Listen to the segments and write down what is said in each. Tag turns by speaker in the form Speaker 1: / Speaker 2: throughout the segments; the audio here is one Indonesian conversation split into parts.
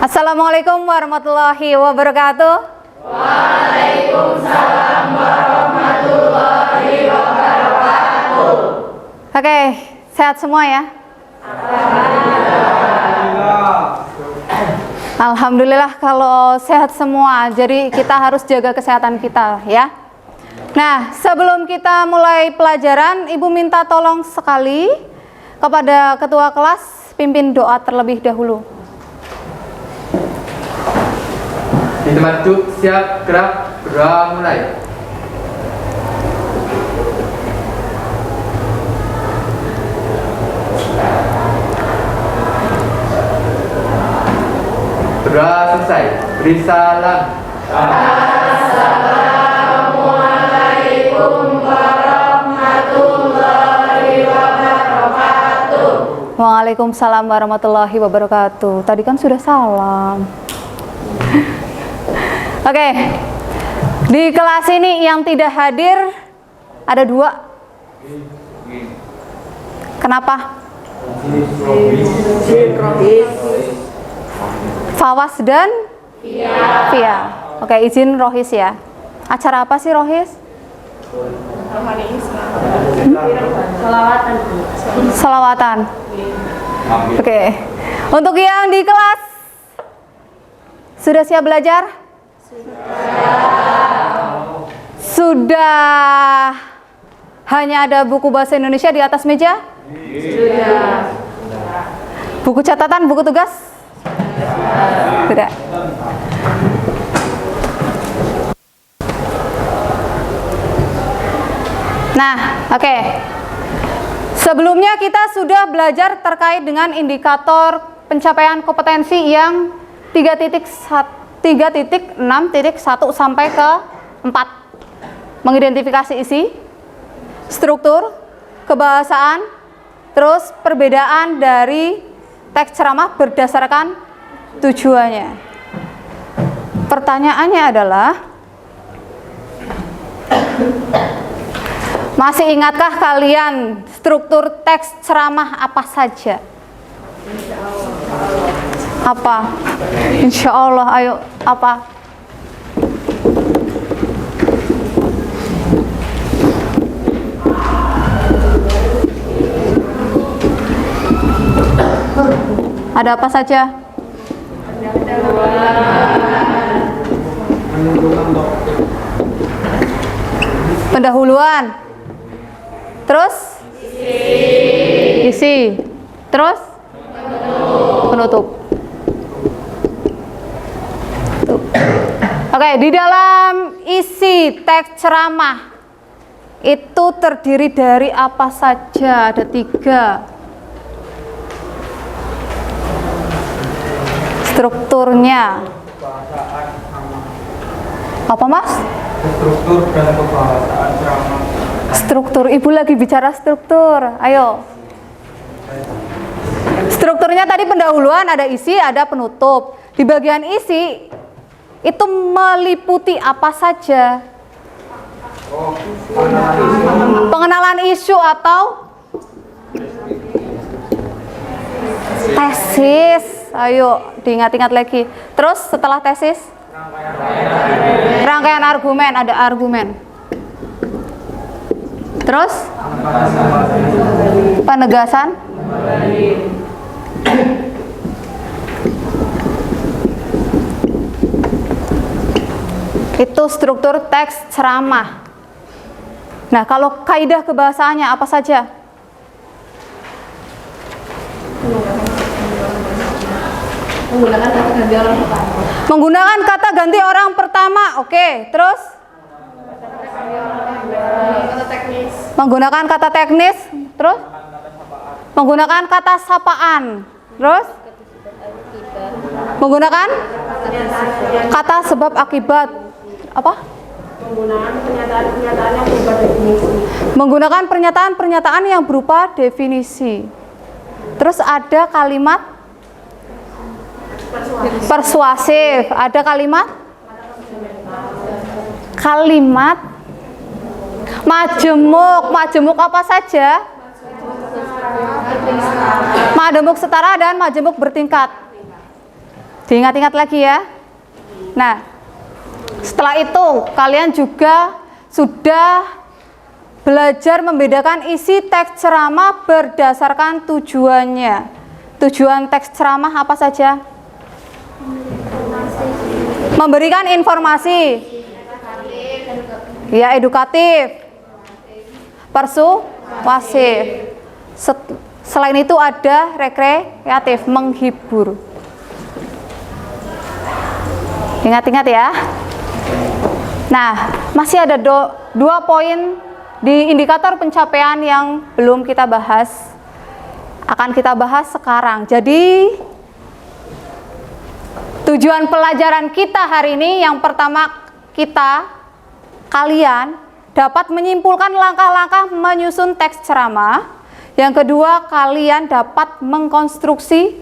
Speaker 1: Assalamualaikum warahmatullahi wabarakatuh.
Speaker 2: Waalaikumsalam warahmatullahi wabarakatuh.
Speaker 1: Oke, sehat semua ya? Alhamdulillah kalau sehat semua. Jadi kita harus jaga kesehatan kita ya. Nah, sebelum kita mulai pelajaran, Ibu minta tolong sekali kepada ketua kelas pimpin doa terlebih dahulu.
Speaker 3: Di tempat duduk siap, gerak, berdoa mulai. Berdoa selesai, beri salam.
Speaker 2: Assalamualaikum warahmatullahi wabarakatuh.
Speaker 1: Waalaikumsalam warahmatullahi wabarakatuh. Tadi kan sudah salam. Oke, di kelas ini yang tidak hadir ada 2. Kenapa? Fawas dan Via. Oke, izin Rohis ya. Acara apa sih Rohis? Selawatan. Oke. Untuk yang di kelas sudah siap belajar? Sudah hanya ada buku bahasa Indonesia di atas meja?
Speaker 2: Sudah.
Speaker 1: Buku catatan, buku tugas? Sudah. Nah, oke. Sebelumnya kita sudah belajar terkait dengan indikator pencapaian kompetensi yang 3.6.1 sampai ke 4. Mengidentifikasi isi, struktur, kebahasaan, terus perbedaan dari teks ceramah berdasarkan tujuannya. Pertanyaannya adalah, masih ingatkah kalian struktur teks ceramah apa saja? Apa? Insya Allah, ayo, apa? Ada apa saja? Pendahuluan. Terus? Isi. Terus? Penutup. Oke, di dalam isi teks ceramah itu terdiri dari apa saja? Ada 3. Strukturnya. Apa Mas?
Speaker 3: Struktur dan kebahasaan ceramah.
Speaker 1: Struktur, Ibu lagi bicara struktur. Ayo. Ingat tadi pendahuluan ada isi, ada penutup. Di bagian isi itu meliputi apa saja? Pengenalan isu atau tesis. Ayo diingat-ingat lagi. Terus setelah tesis? Rangkaian argumen, ada argumen. Terus? Penegasan? Itu struktur teks ceramah. Nah, kalau kaidah kebahasaannya apa saja?
Speaker 2: Menggunakan kata ganti orang pertama.
Speaker 1: Menggunakan kata ganti orang pertama. Oke, terus?
Speaker 2: Kata teknis.
Speaker 1: Menggunakan kata teknis. Terus? Menggunakan kata sapaan. Terus? Menggunakan kata sebab akibat. Apa?
Speaker 2: Menggunakan pernyataan-pernyataan yang berupa definisi.
Speaker 1: Menggunakan pernyataan-pernyataan yang berupa definisi. Terus ada kalimat persuasif. Ada kalimat majemuk. Majemuk apa saja? Majemuk setara dan majemuk bertingkat. Diingat-ingat lagi ya. Nah, setelah itu kalian juga sudah belajar membedakan isi teks ceramah berdasarkan tujuannya. Tujuan teks ceramah apa saja? Memberikan informasi. Ya, edukatif. Persuasif. Selain itu ada rekreatif, menghibur. Ingat-ingat ya. Nah, masih ada dua poin di indikator pencapaian yang belum kita bahas. Akan kita bahas sekarang. Jadi, tujuan pelajaran kita hari ini yang pertama kalian dapat menyimpulkan langkah-langkah menyusun teks ceramah. Yang kedua, kalian dapat mengkonstruksi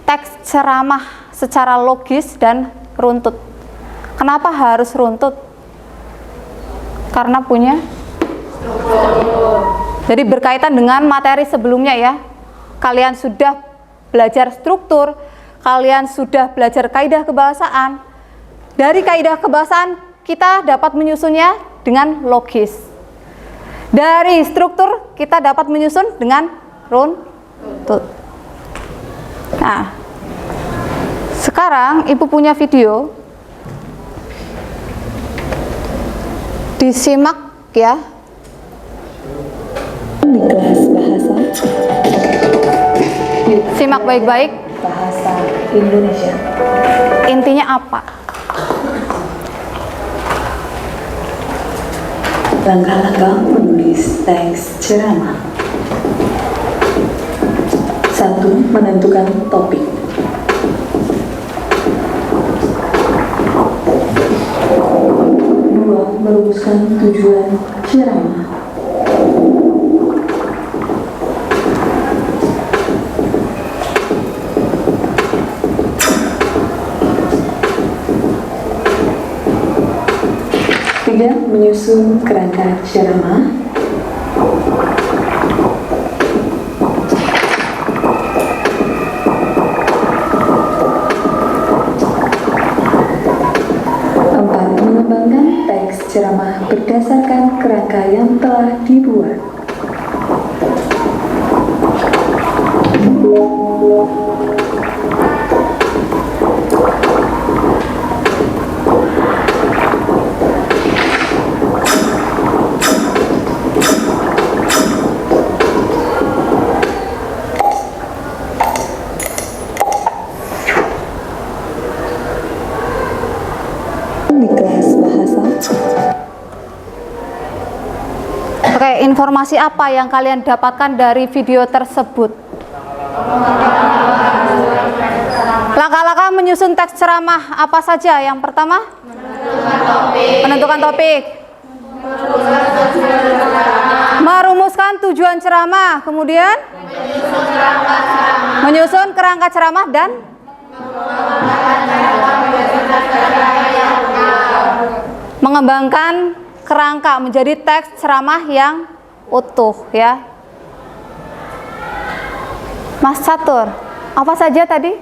Speaker 1: teks ceramah secara logis dan runtut. Kenapa harus runtut? Karena punya jadi berkaitan dengan materi sebelumnya ya. Kalian sudah belajar struktur, kalian sudah belajar kaidah kebahasaan. Dari kaidah kebahasaan kita dapat menyusunnya dengan logis. Dari struktur kita dapat menyusun dengan runtut. Nah, sekarang Ibu punya video. Disimak ya.
Speaker 4: Di kelas bahasa.
Speaker 1: Simak baik-baik.
Speaker 4: Bahasa Indonesia.
Speaker 1: Intinya apa?
Speaker 4: Langkah-langkah menulis teks ceramah. 1. Menentukan topik. 2. Merumuskan tujuan ceramah. 3. Menyusun kerangka ceramah. 4. Mengembangkan teks ceramah berdasarkan kerangka yang telah dibuat. 5. Di kelas bahasa.
Speaker 1: Oke, informasi apa yang kalian dapatkan dari video tersebut? Langkah-langkah menyusun teks ceramah apa saja? Yang pertama? Menentukan topik. Merumuskan tujuan ceramah. Kemudian? Menyusun kerangka ceramah dan mengembangkan kerangka menjadi teks ceramah yang utuh ya. Mas Catur, apa saja tadi?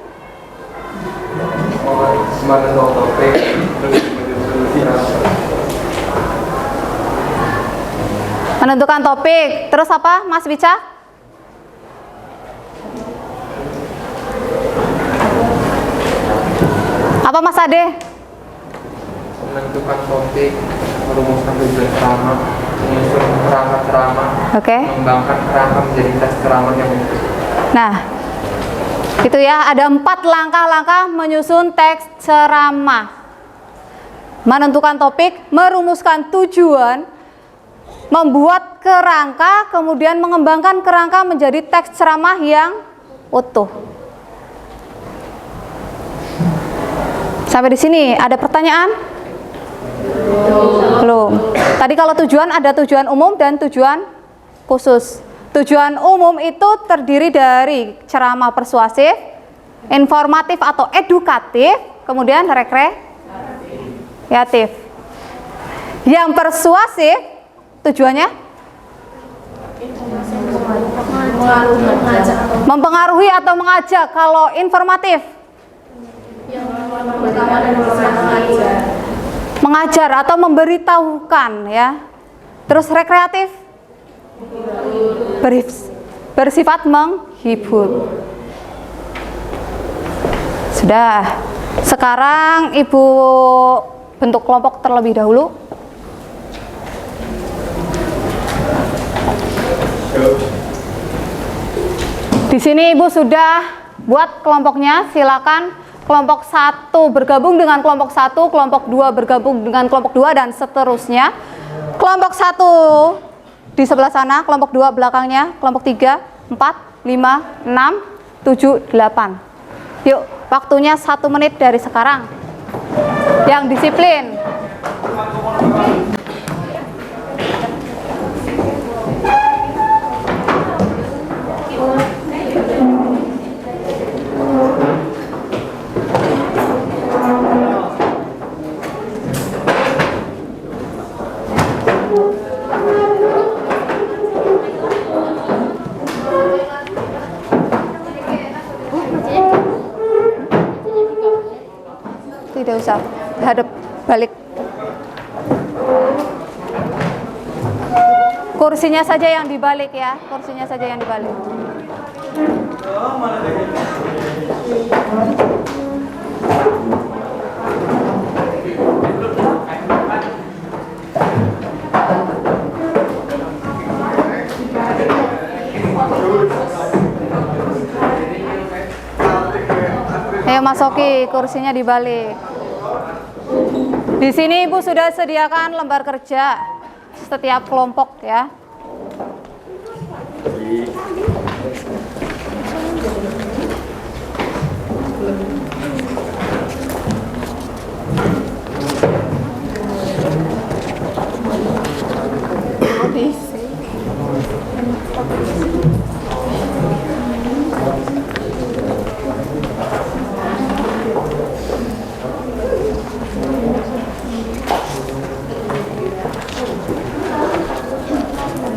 Speaker 1: Menentukan topik. Terus apa, Mas Bica? Apa Mas Ade?
Speaker 3: Menentukan topik, merumuskan tujuan ceramah, menyusun kerangka ceramah,
Speaker 1: Oke.
Speaker 3: mengembangkan kerangka menjadi teks ceramah yang utuh.
Speaker 1: Nah, itu ya, ada 4 langkah-langkah menyusun teks ceramah. Menentukan topik, merumuskan tujuan, membuat kerangka, kemudian mengembangkan kerangka menjadi teks ceramah yang utuh. Sampai di sini ada pertanyaan? Belum. Tadi kalau tujuan ada tujuan umum dan tujuan khusus. Tujuan umum itu terdiri dari ceramah persuasif, informatif atau edukatif, kemudian rekreatif. Yang persuasif tujuannya mempengaruhi atau mengajak. Kalau informatif mengajar atau memberitahukan ya. Terus rekreatif bersifat menghibur. Sudah. Sekarang Ibu bentuk kelompok terlebih dahulu. Di sini Ibu sudah buat kelompoknya. Silakan kelompok 1 bergabung dengan kelompok 1, kelompok 2 bergabung dengan kelompok 2 dan seterusnya. Kelompok 1 di sebelah sana, kelompok 2 belakangnya, kelompok 3, 4, 5, 6, 7, 8. Yuk, waktunya 1 menit dari sekarang. Yang disiplin. Tidak usah hadap balik. Kursinya saja yang dibalik ya, kursinya saja yang dibalik. Ayo Mas Oki, kursinya dibalik. Di sini Ibu sudah sediakan lembar kerja setiap kelompok ya.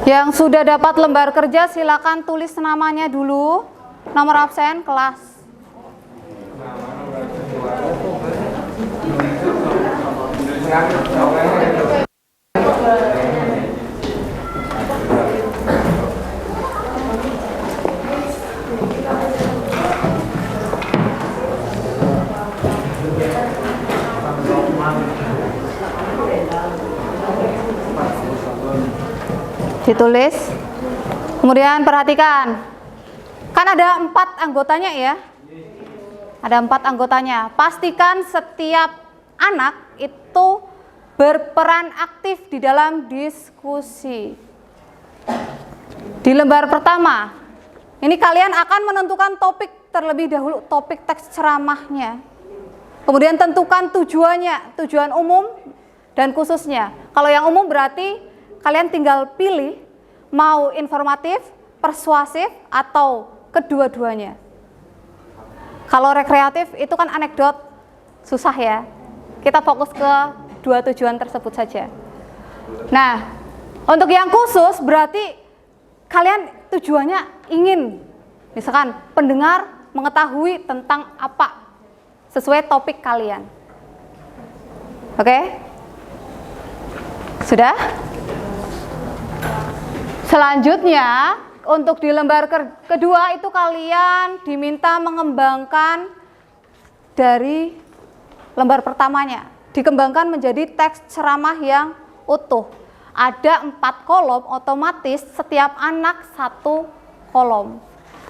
Speaker 1: Yang sudah dapat lembar kerja silakan tulis namanya dulu, nomor absen, kelas. Ditulis. Kemudian perhatikan, kan ada 4 anggotanya ya, ada 4 anggotanya. Pastikan setiap anak itu berperan aktif di dalam diskusi. Di lembar pertama ini kalian akan menentukan topik terlebih dahulu, topik teks ceramahnya. Kemudian tentukan tujuannya, tujuan umum dan khususnya. Kalau yang umum berarti kalian tinggal pilih mau informatif, persuasif, atau kedua-duanya. Kalau rekreatif itu kan anekdot, susah ya. Kita fokus ke 2 tujuan tersebut saja. Nah, untuk yang khusus berarti kalian tujuannya ingin, misalkan pendengar mengetahui tentang apa sesuai topik kalian. Oke? Sudah? Selanjutnya, untuk di lembar kedua itu kalian diminta mengembangkan dari lembar pertamanya. Dikembangkan menjadi teks ceramah yang utuh. Ada 4 kolom, otomatis setiap anak 1 kolom.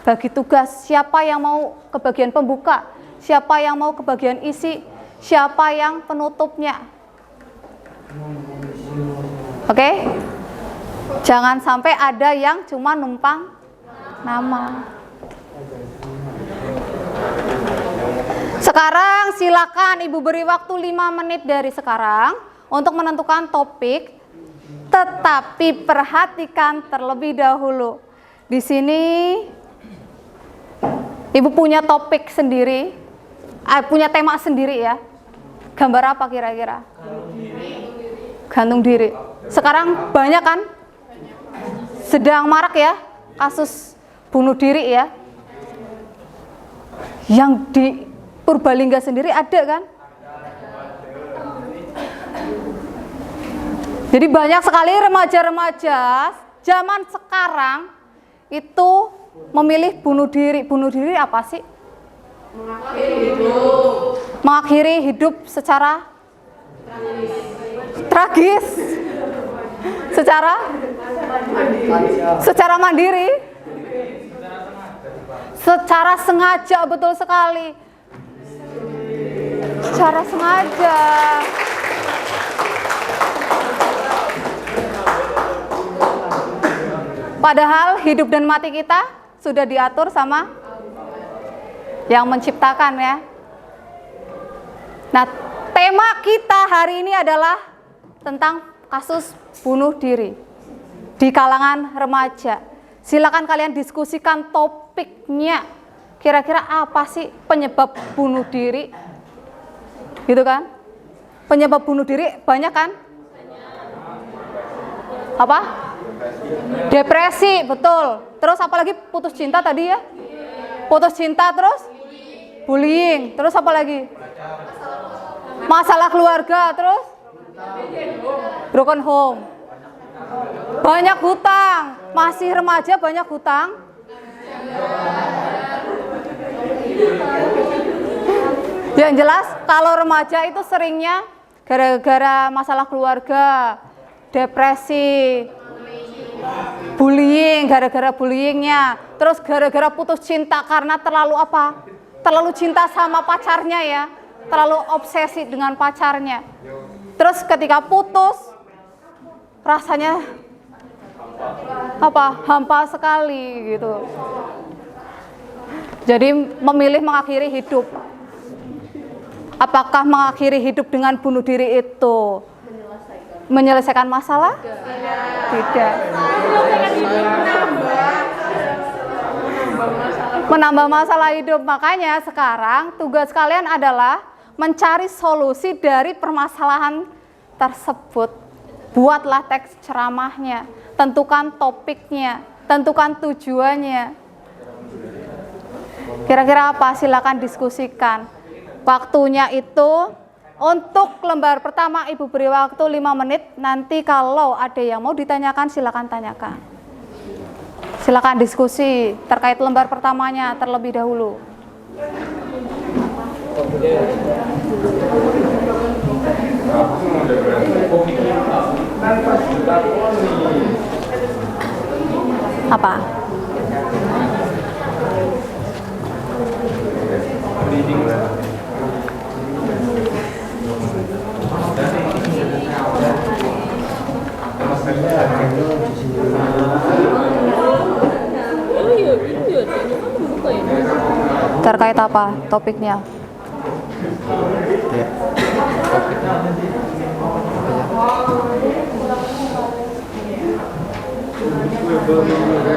Speaker 1: Bagi tugas, siapa yang mau ke bagian pembuka, siapa yang mau ke bagian isi, siapa yang penutupnya. Oke? Jangan sampai ada yang cuma numpang nama. Sekarang silakan Ibu beri waktu 5 menit dari sekarang untuk menentukan topik, tetapi perhatikan terlebih dahulu. Di sini Ibu punya topik sendiri, punya tema sendiri ya. Gambar apa kira-kira? Gantung diri. Sekarang banyak kan? Sedang marak ya kasus bunuh diri ya. Yang di Purbalingga sendiri ada kan? Jadi banyak sekali remaja-remaja zaman sekarang itu memilih bunuh diri. Bunuh diri apa sih? Mengakhiri hidup secara tragis. Secara mandiri. Secara sengaja, betul sekali. Secara sengaja. Padahal hidup dan mati kita sudah diatur sama yang menciptakan ya. Nah, tema kita hari ini adalah tentang kasus bunuh diri di kalangan remaja. Silakan kalian diskusikan topiknya. Kira-kira apa sih penyebab bunuh diri? Gitu kan? Penyebab bunuh diri banyak kan? Apa? Depresi, betul. Terus apalagi putus cinta tadi ya? Putus cinta terus? Bullying. Terus apa lagi? Masalah keluarga, terus? Broken home. Banyak hutang. Masih remaja banyak hutang. Yang jelas kalau remaja itu seringnya gara-gara masalah keluarga, depresi, bullying, gara-gara bullyingnya, terus gara-gara putus cinta karena terlalu apa? Terlalu cinta sama pacarnya ya, terlalu obsesi dengan pacarnya. Terus ketika putus, rasanya apa? Hampa sekali gitu. Jadi memilih mengakhiri hidup. Apakah mengakhiri hidup dengan bunuh diri itu menyelesaikan masalah? Tidak. Menambah masalah hidup. Makanya sekarang tugas kalian adalah mencari solusi dari permasalahan tersebut. Buatlah teks ceramahnya, tentukan topiknya, tentukan tujuannya. Kira-kira apa? Silakan diskusikan. Waktunya itu untuk lembar pertama Ibu beri waktu 5 menit. Nanti kalau ada yang mau ditanyakan silakan tanyakan. Silakan diskusi terkait lembar pertamanya terlebih dahulu. Apa? Terkait apa topiknya?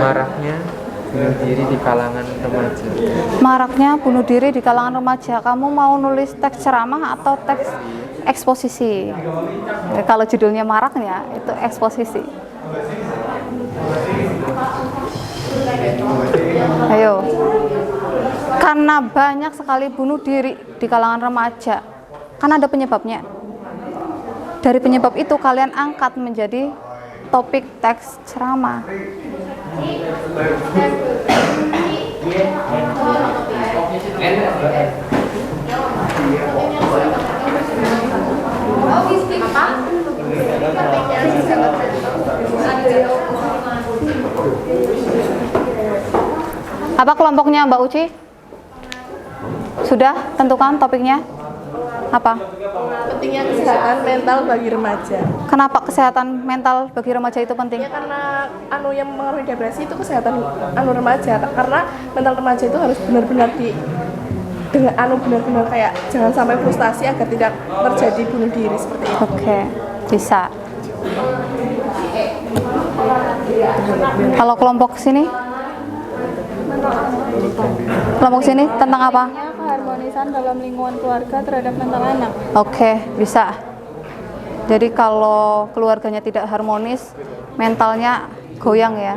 Speaker 3: Maraknya bunuh diri di kalangan remaja.
Speaker 1: Maraknya bunuh diri di kalangan remaja. Kamu mau nulis teks ceramah atau teks eksposisi? Kalau judulnya maraknya itu eksposisi. Ayo. Karena banyak sekali bunuh diri di kalangan remaja. Kan ada penyebabnya. Dari penyebab itu kalian angkat menjadi topik teks ceramah. Apa kelompoknya Mbak Uci? Sudah tentukan topiknya? Apa?
Speaker 2: Pentingnya kesehatan mental bagi remaja.
Speaker 1: Kenapa kesehatan mental bagi remaja itu penting?
Speaker 2: Ya karena yang mengalami depresi itu kesehatan remaja. Karena mental remaja itu harus benar-benar benar-benar kayak jangan sampai frustasi agar tidak terjadi bunuh diri seperti itu.
Speaker 1: Oke, bisa. Kalau kelompok sini? Kelompok sini tentang apa?
Speaker 5: Keharmonisan dalam lingkungan keluarga terhadap mental anak.
Speaker 1: Oke, bisa. Jadi kalau keluarganya tidak harmonis, mentalnya goyang ya.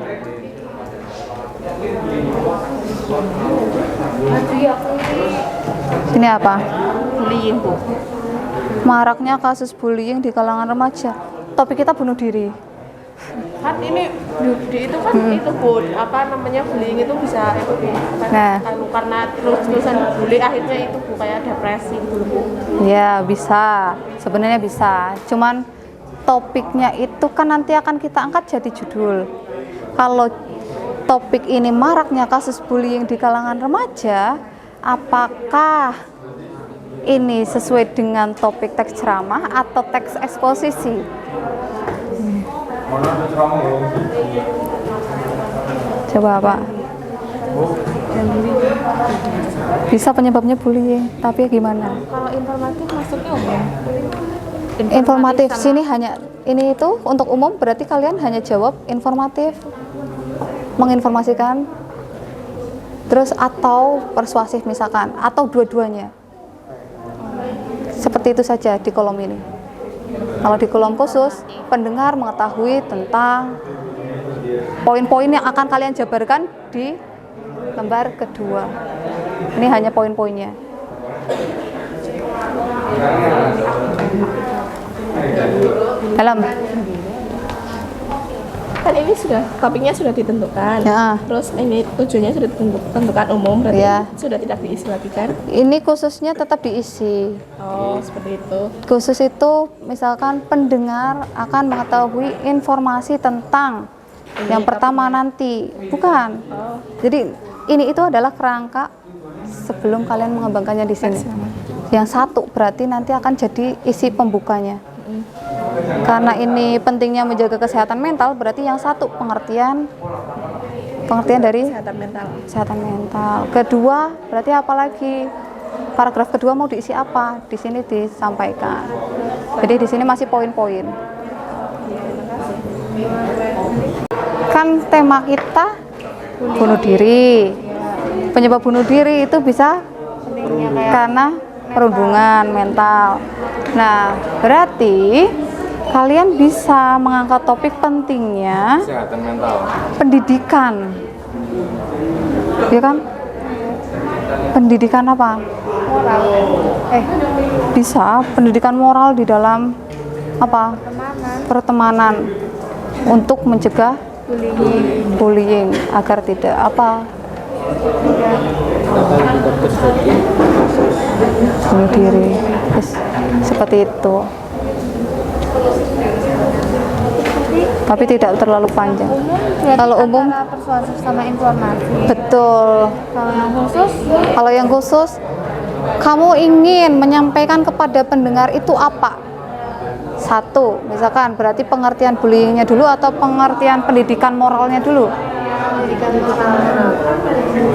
Speaker 1: Ini apa?
Speaker 2: Bullying, Bu.
Speaker 1: Maraknya kasus bullying di kalangan remaja. Topik kita bunuh diri.
Speaker 2: Kan ini itu kan itu Bu, bullying itu bisa
Speaker 1: Nah.
Speaker 2: karena terus-terusan bully akhirnya itu Bu kayak depresi gitu Bu.
Speaker 1: Ya bisa, sebenarnya bisa. Cuman topiknya itu kan nanti akan kita angkat jadi judul. Kalau topik ini maraknya kasus bullying di kalangan remaja, apakah ini sesuai dengan topik teks ceramah atau teks eksposisi? Coba Pak. Bisa penyebabnya bullying, tapi gimana?
Speaker 5: Kalau informatif masuknya umum.
Speaker 1: Informatif sini hanya ini itu untuk umum, berarti kalian hanya jawab informatif, menginformasikan, terus atau persuasif misalkan, atau dua-duanya. Seperti itu saja di kolom ini. Kalau di kolom khusus, pendengar mengetahui tentang poin-poin yang akan kalian jabarkan di lembar kedua. Ini hanya poin-poinnya. Dalam.
Speaker 2: Kan ini topiknya sudah ditentukan.
Speaker 1: Ya.
Speaker 2: Terus ini tujuannya sudah ditentukan umum, berarti
Speaker 1: Ya.
Speaker 2: sudah tidak diisi lagi kan?
Speaker 1: Ini khususnya tetap diisi.
Speaker 2: Oh, seperti itu.
Speaker 1: Khusus itu misalkan pendengar akan mengetahui informasi tentang yang pertama nanti, bukan. Jadi ini itu adalah kerangka sebelum kalian mengembangkannya di sini. Yang satu berarti nanti akan jadi isi pembukanya. Karena ini pentingnya menjaga kesehatan mental, berarti yang satu pengertian dari kesehatan mental. Kedua berarti apalagi? Paragraf kedua mau diisi apa? Di sini disampaikan. Jadi di sini masih poin-poin. Kan tema kita bunuh diri. Penyebab bunuh diri itu bisa karena perundungan mental. Nah, berarti kalian bisa mengangkat topik pentingnya
Speaker 3: Kesehatan mental.
Speaker 1: pendidikan. Ya kan? Pendidikan apa?
Speaker 5: Moral.
Speaker 1: Bisa pendidikan moral di dalam apa? Pertemanan untuk mencegah bullying agar tidak apa? Bunuh diri. Seperti itu. Tapi tidak terlalu panjang. Kalau umum
Speaker 5: Antara persuasif sama informasi.
Speaker 1: betul. Kalau yang khusus, kamu ingin menyampaikan kepada pendengar itu apa? Satu, misalkan berarti pengertian bullyingnya dulu atau pengertian pendidikan moralnya dulu.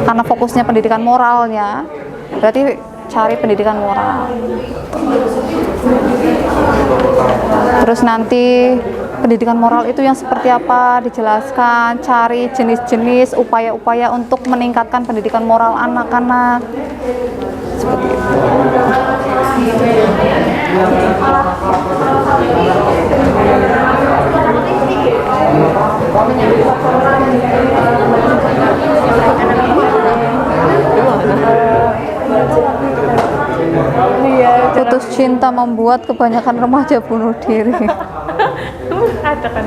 Speaker 1: Karena fokusnya pendidikan moralnya, berarti cari pendidikan moral. Terus nanti Pendidikan moral itu yang seperti apa, dijelaskan, cari jenis-jenis upaya-upaya untuk meningkatkan pendidikan moral anak-anak. Seperti itu. Putus cinta membuat kebanyakan remaja bunuh diri.
Speaker 2: Ada kan?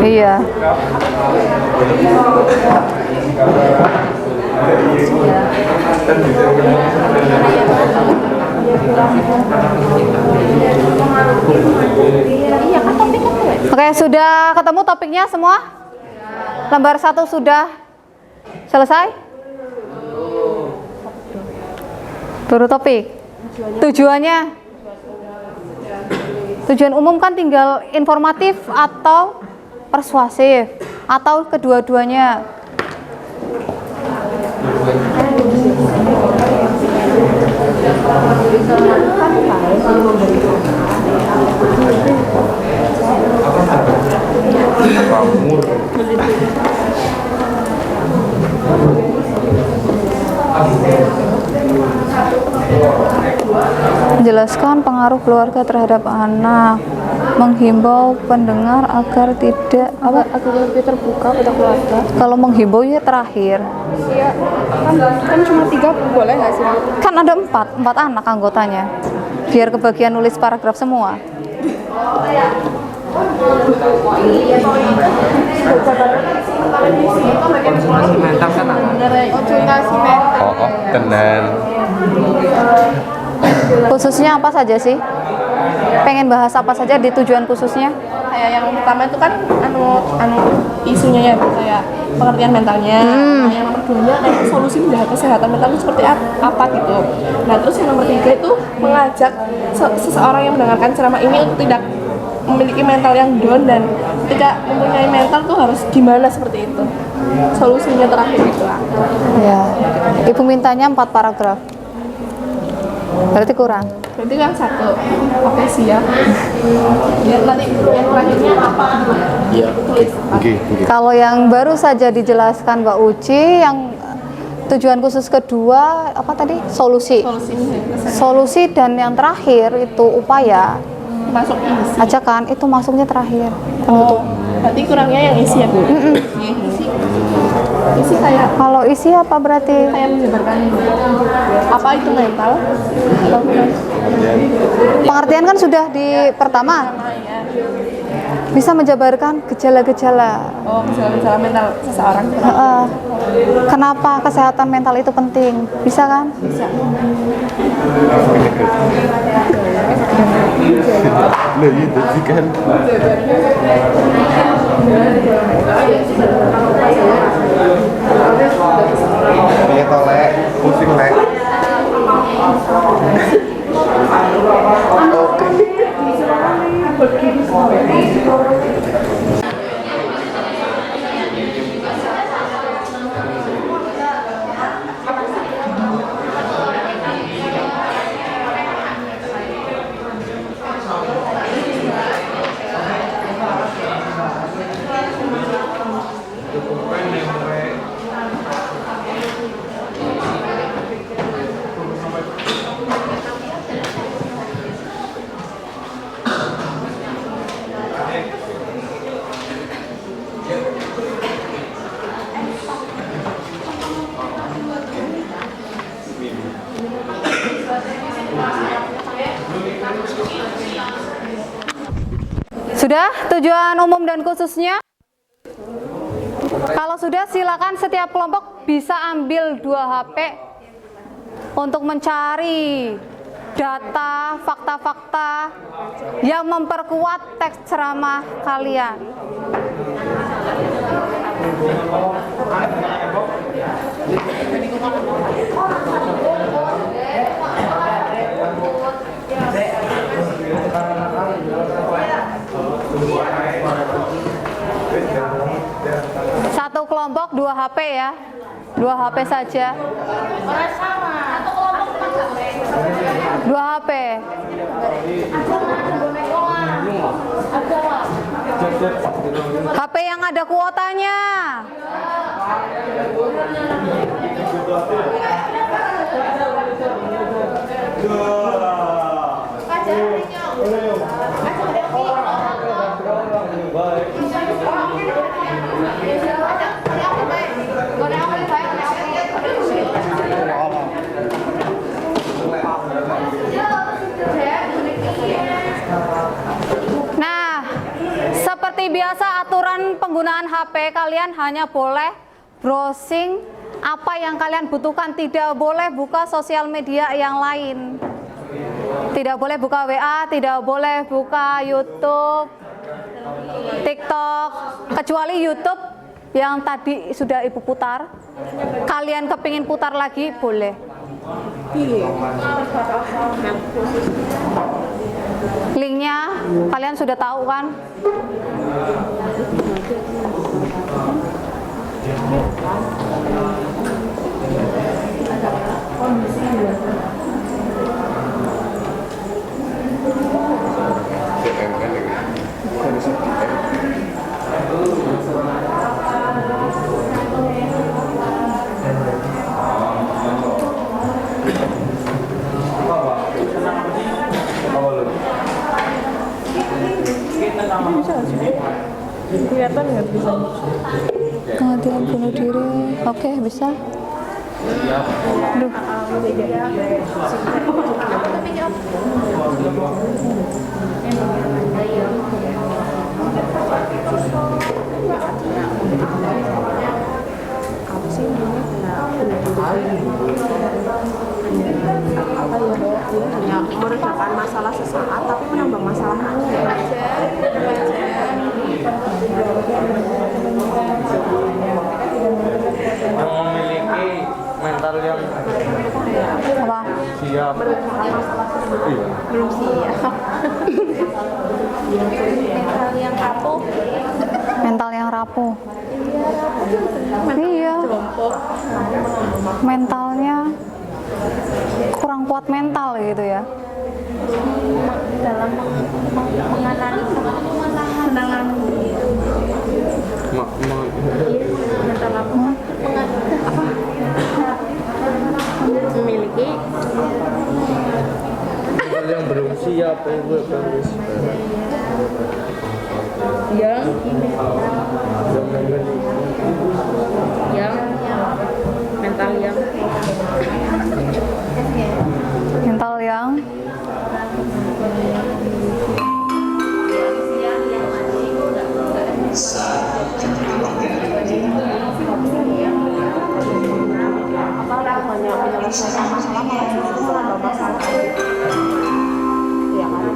Speaker 1: Iya. Oke, sudah ketemu topiknya semua? Lembar 1 sudah selesai? Baru topik. Tujuan umum kan tinggal informatif atau persuasif atau kedua-duanya. Menjelaskan pengaruh keluarga terhadap anak, menghimbau pendengar agar tidak
Speaker 5: Agar lebih terbuka pada keluarga.
Speaker 1: kalau menghimbau ya terakhir.
Speaker 5: Iya, kan cuma 3 boleh nggak sih?
Speaker 1: Kan ada empat anak anggotanya, biar kebagian nulis paragraf semua.
Speaker 3: Konsumsi mental kan apa?
Speaker 6: Oh, tenan.
Speaker 1: Khususnya apa saja sih? Pengen bahas apa saja di tujuan khususnya?
Speaker 2: Kayak yang pertama itu kan isunya ya kayak pengertian mentalnya. Nah, yang nomor 2-nya kayak solusi menjaga kesehatan mental itu seperti apa gitu. Nah, terus yang nomor 3 itu mengajak seseorang yang mendengarkan ceramah ini untuk tidak memiliki mental yang down dan tidak mempunyai mental tuh harus gimana seperti itu. Solusinya terakhir itu lah.
Speaker 1: Ya, Ibu mintanya 4 paragraf. Berarti kurang.
Speaker 2: Berarti kan 1. Oke, siap. Lihat nanti yang terakhirnya apa?
Speaker 6: Iya. Oke.
Speaker 1: Kalau yang baru saja dijelaskan Mbak Uci, yang tujuan khusus kedua apa tadi? Solusi. Solusi dan yang terakhir itu upaya.
Speaker 2: Masuk isi.
Speaker 1: Ajakan itu masuknya terakhir.
Speaker 2: Oh, berarti kurangnya yang isi ya Bu? Iya, isi kayak
Speaker 1: Kalau isi apa berarti?
Speaker 2: menjabarkan apa itu mental atau bukan?
Speaker 1: Pengertian kan sudah di pertama. Bisa menjabarkan gejala-gejala.
Speaker 2: Oh, gejala-gejala mental seseorang.
Speaker 1: Kenapa kesehatan mental itu penting? Bisa kan?
Speaker 2: Bisa.
Speaker 6: Nah, itu sih kan. Iya tolek, pusing lek.
Speaker 1: Sudah tujuan umum dan khususnya? Kalau sudah, silakan setiap kelompok bisa ambil 2 HP untuk mencari data, fakta-fakta yang memperkuat teks ceramah kalian. Satu kelompok 2 HP ya, 2 HP saja. 2 HP. HP yang ada kuotanya. Nah, seperti biasa aturan penggunaan HP kalian hanya boleh browsing apa yang kalian butuhkan, tidak boleh buka sosial media yang lain. Tidak boleh buka WA, tidak boleh buka YouTube, TikTok, kecuali YouTube yang tadi sudah Ibu putar. Kalian kepingin putar lagi, boleh. Linknya kalian sudah tahu kan?
Speaker 2: Kelihatan nggak bisa?
Speaker 1: Pengadilan bunuh diri, oke bisa. Aduh.
Speaker 2: Hanya meredakan masalah sesaat, tapi menambah masalah
Speaker 7: memiliki mental yang
Speaker 1: Apa?
Speaker 7: siap.
Speaker 2: belum siap.
Speaker 5: Mental yang rapuh.
Speaker 1: Mental yang rapuh. Iya. Mentalnya kurang kuat mental gitu ya.
Speaker 5: Dalam menangani mental rapuh.
Speaker 2: Memiliki
Speaker 7: Yang belum siap
Speaker 2: yang mental yang
Speaker 1: Mental yang
Speaker 2: hanya menyelesaikan masalah malah justru menambah masalah. Iya kan?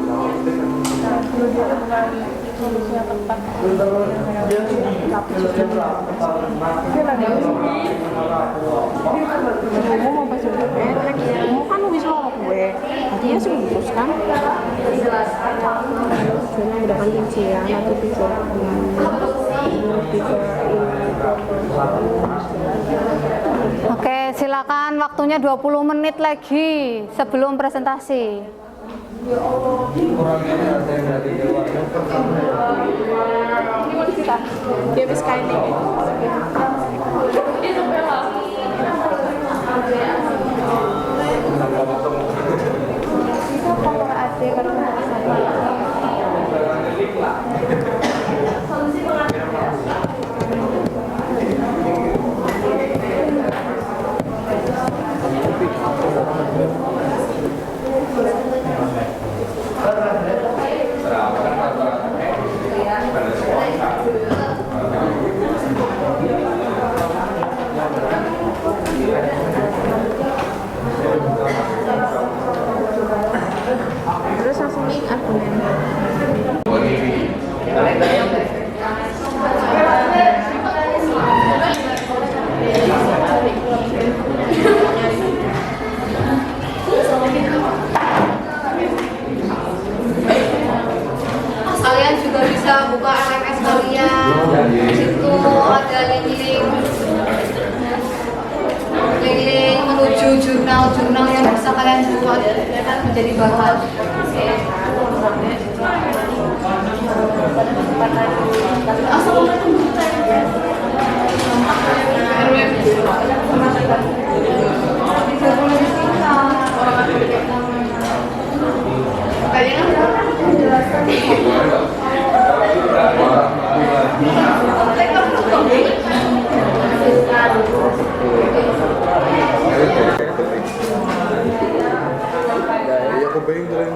Speaker 2: Kamu mau pas kamu kan wis mau gue, berarti ya sih lulus kan? Tujuannya mudahkan rincian atau tujuan
Speaker 1: Oke, silakan waktunya 20 menit lagi sebelum presentasi.
Speaker 2: dia bisa kain ini.
Speaker 5: Kalau ada
Speaker 2: Terus langsung argumen.
Speaker 1: Kalian juga bisa buka LMS kalian. Di situ ada link-link menuju jurnal-jurnal yang bisa kalian buat menjadi bahan.
Speaker 6: Ya aku pengen jalan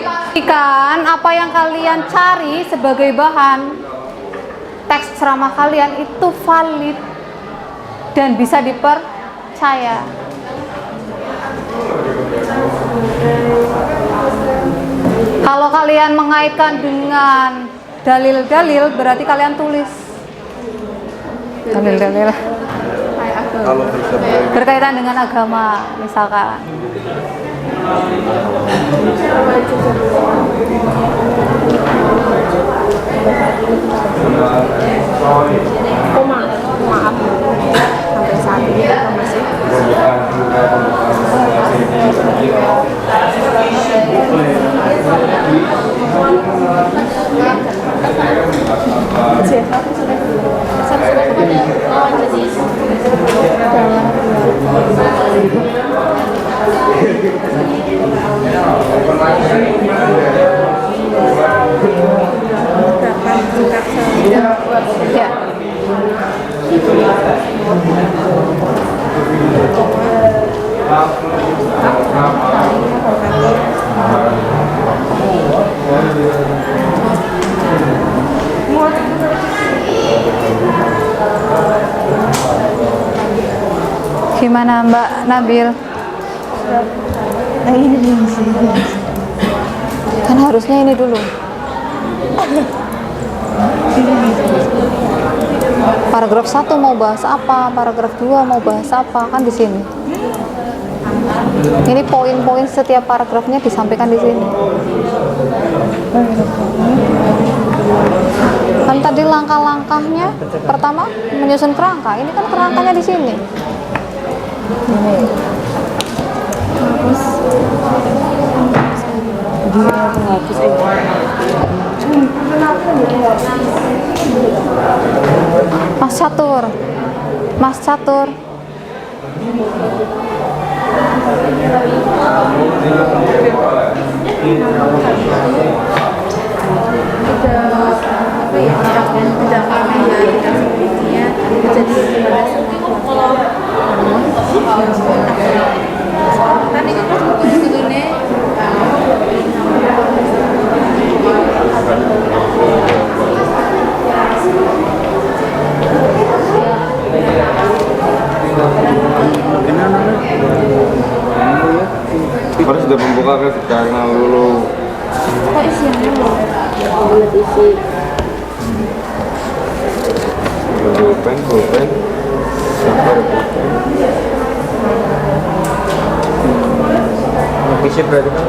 Speaker 1: Pastikan apa yang kalian cari sebagai bahan teks ceramah kalian itu valid dan bisa dipercaya. Kalau kalian mengaitkan dengan dalil-dalil, berarti kalian tulis dalil-dalil
Speaker 6: kalau bisa
Speaker 1: berkaitan dengan agama, misalkan.
Speaker 2: Maaf sampai saat ini kita masih
Speaker 1: Ya. Gimana Mbak Nabil? Kan harusnya ini dulu. Paragraf 1 mau bahas apa, paragraf 2 mau bahas apa, kan di sini. Ini poin-poin setiap paragrafnya disampaikan di sini. Kan tadi langkah-langkahnya pertama menyusun kerangka, ini kan kerangkanya di sini. Mas Catur, Mas Catur.
Speaker 6: Harus sudah membuka ke sekarang dulu.
Speaker 2: kok isiannya loh bulat isi
Speaker 6: Pulpen, sabar pulpen.
Speaker 7: Visi berarti kan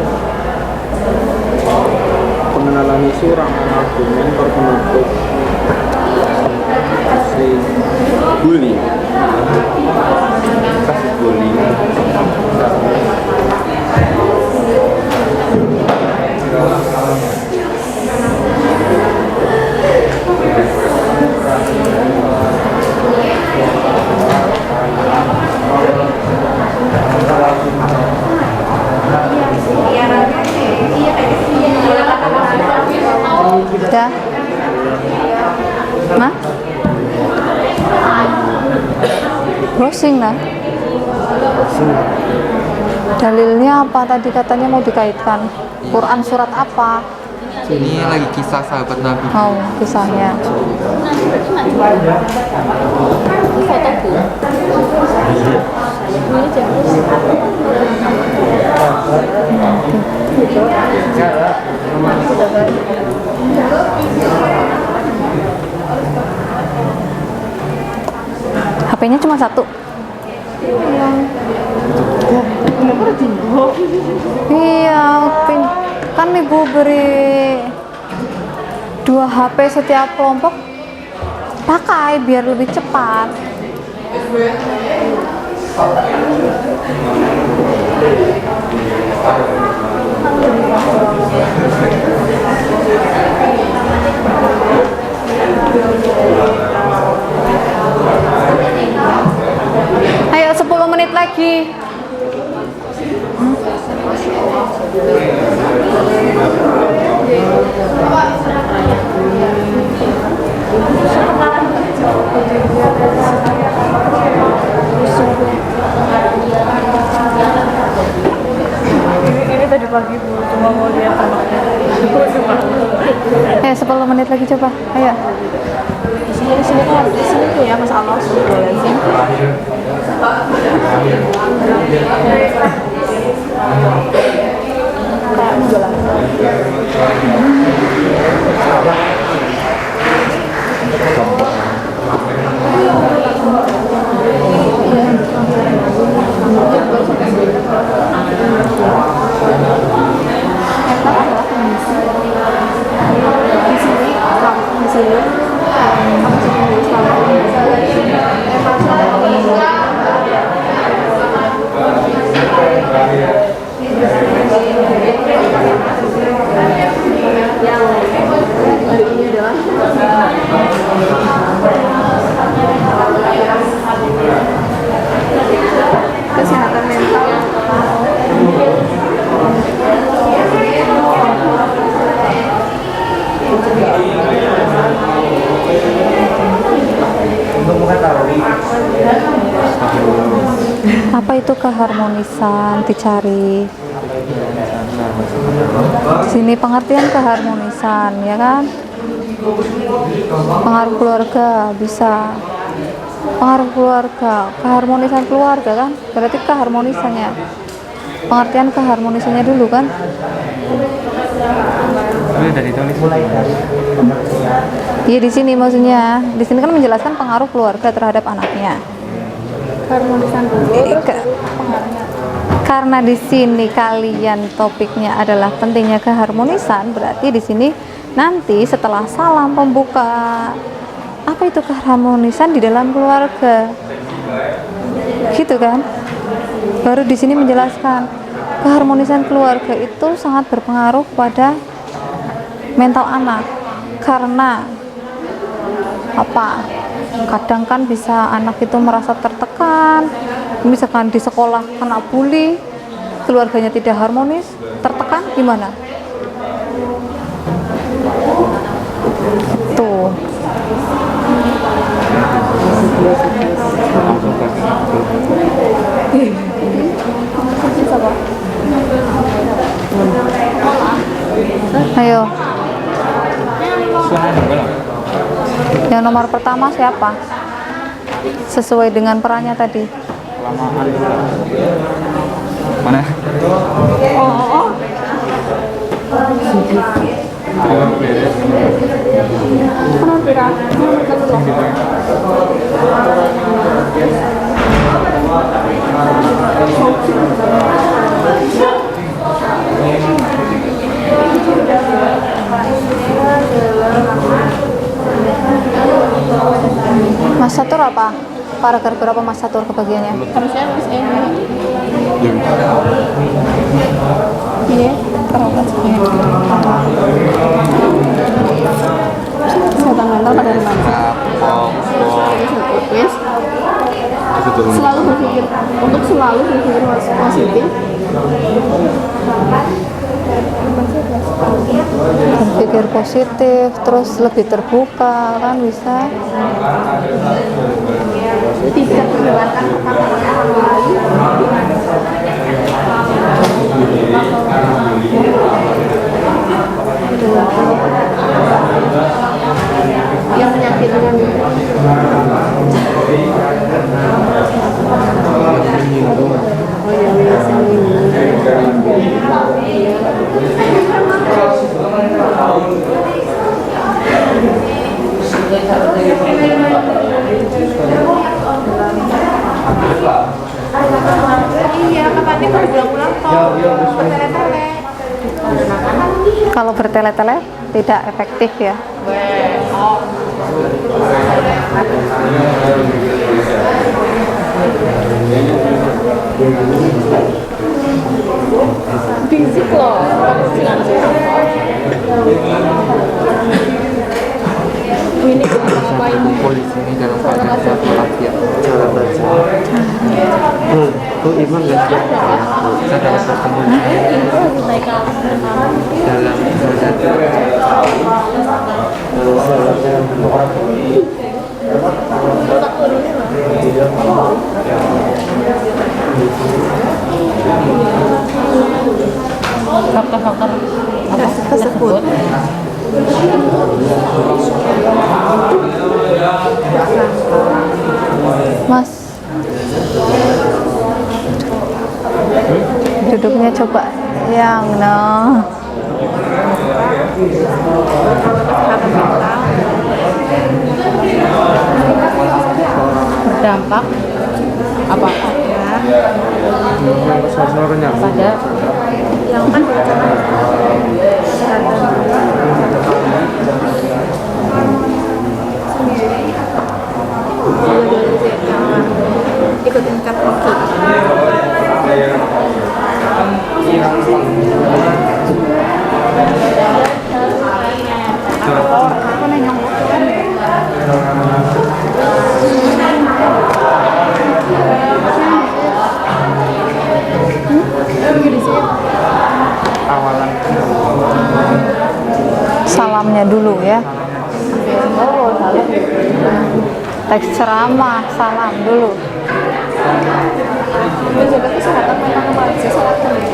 Speaker 7: pengenalan isu, rangkaian argumen, penutup,
Speaker 6: Bully. Kasus bully.
Speaker 1: Udah. Nah. Browsing lah. Dalilnya apa tadi katanya mau dikaitkan? Quran surat apa?
Speaker 3: Ini lagi kisah sahabat Nabi.
Speaker 1: Oh, kisahnya. HP-nya cuma satu. Iya, kan ibu beri 2 HP setiap kelompok, pakai biar lebih cepat. Ayo 10 menit lagi.
Speaker 5: Ini tadi pagi Bu, cuma mau lihat anaknya.
Speaker 1: 10 menit lagi coba. Ayo.
Speaker 2: Di sini tuh ya Mas Allah Astagfirullahaladzim. Kayak menjelang. Kesehatan mental.
Speaker 1: Apa itu keharmonisan dicari? Di sini pengertian keharmonisan, ya kan? Pengaruh keluarga bisa. Pengaruh keluarga, keharmonisan keluarga kan? Berarti keharmonisannya. Pengertian keharmonisannya dulu kan? Iya di sini maksudnya. Di sini kan menjelaskan pengaruh keluarga terhadap anaknya.
Speaker 5: Keharmonisan dulu, pengaruhnya.
Speaker 1: Karena di sini kalian topiknya adalah pentingnya keharmonisan, berarti di sini nanti setelah salam pembuka, apa itu keharmonisan di dalam keluarga, gitu kan? Baru di sini menjelaskan keharmonisan keluarga itu sangat berpengaruh pada mental anak. Karena apa? Kadang kan bisa anak itu merasa tertekan, misalkan di sekolah kena bully, keluarganya tidak harmonis, tertekan gimana? Tuh. Ayo. Yang nomor pertama siapa? Sesuai dengan perannya tadi.
Speaker 6: Mana?
Speaker 1: Mas Satur apa? Paragraf berapa Mas Satur kebagiannya?
Speaker 2: Harusnya nulis ini. Iya, terhormat ini. Kesehatan mental pada remaja. Wes. Selalu berpikir positif.
Speaker 1: Berpikir positif, terus lebih terbuka kan bisa.
Speaker 2: Tidak mendengarkan perkataan orang lain.
Speaker 1: kalau bertele-tele tidak efektif ya.
Speaker 5: Fisik loh. Ini ngapain?
Speaker 3: Polisi ini dalam keadaan sehat walafiat.
Speaker 6: Cara baca. Iman nggak sih?
Speaker 3: Kita dapat bertemu
Speaker 5: Itu lagi naik kelas.
Speaker 3: dalam
Speaker 6: Kalau salatnya
Speaker 2: faktor-faktor apa
Speaker 1: Tersebut. Mas, duduknya coba yang
Speaker 2: berdampak apa pada yang kan ikutin cut
Speaker 1: salamnya dulu ya. Teks ceramah, salam dulu.
Speaker 2: menjaga kesehatan mental manusia sangat penting.